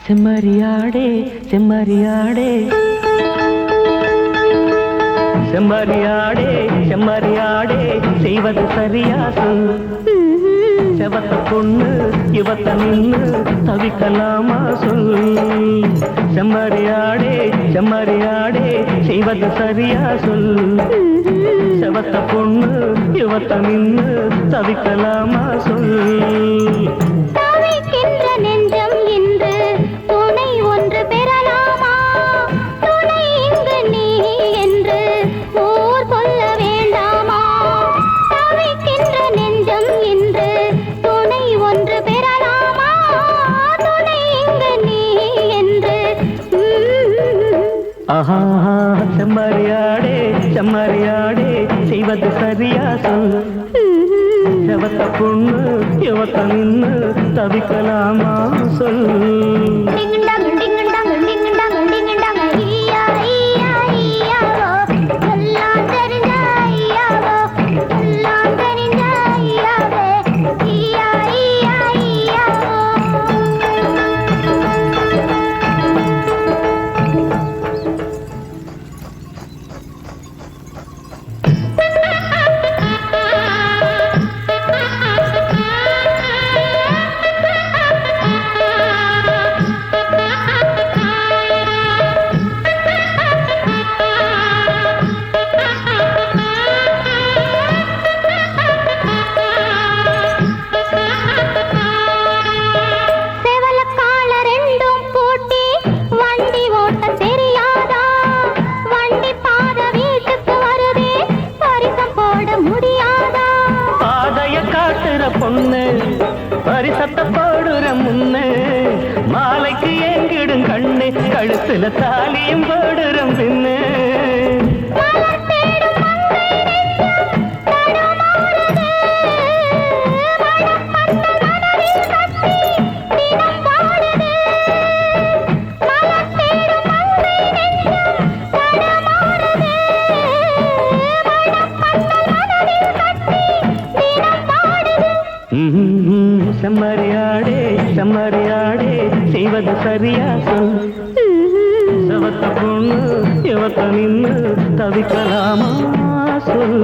செம்மறியாடே செம்மறியாடே செம்மறியாடே செம்மறியாடே செய்வது சரியா சொல். செவத்த பொண்ணு இவத்த நின்னு தவிக்கலாமா சொல். செம்மறியாடே செம்மறியாடே செய்வது சரியா சொல். செவத்த பொண்ணு இவத்த நின்னு தவிக்கலாமா சொல். நெஞ்சம் இன்று துணை ஒன்று பெறலாமா? துணை இங்கு நீ என்று ஊர் சொல்ல வேண்டாமா? தவிக்கின்ற நெஞ்சம் இன்று துணை ஒன்று பெறலாமா? துணை இங்கு நீ என்று. ஆஹா செம்மறியாடே செம்மறியாடே செய்வது சரியா சொல். செவத்த பொண்ணு இவத்த நின்னு தவிக்கலாமா சொல். பொண்ணு பரிசத்த போடுற முன்னு மாலைக்கு எங்கிடும் கண்ணு கழுத்துல தாலியும் போடுற பின்னு. செம்மறியாடே செம்மறியாடே செய்வது சரியா சொல். செவத்த பொண்ணு இவத்த நின்னு தவிக்கலாமா சொல்.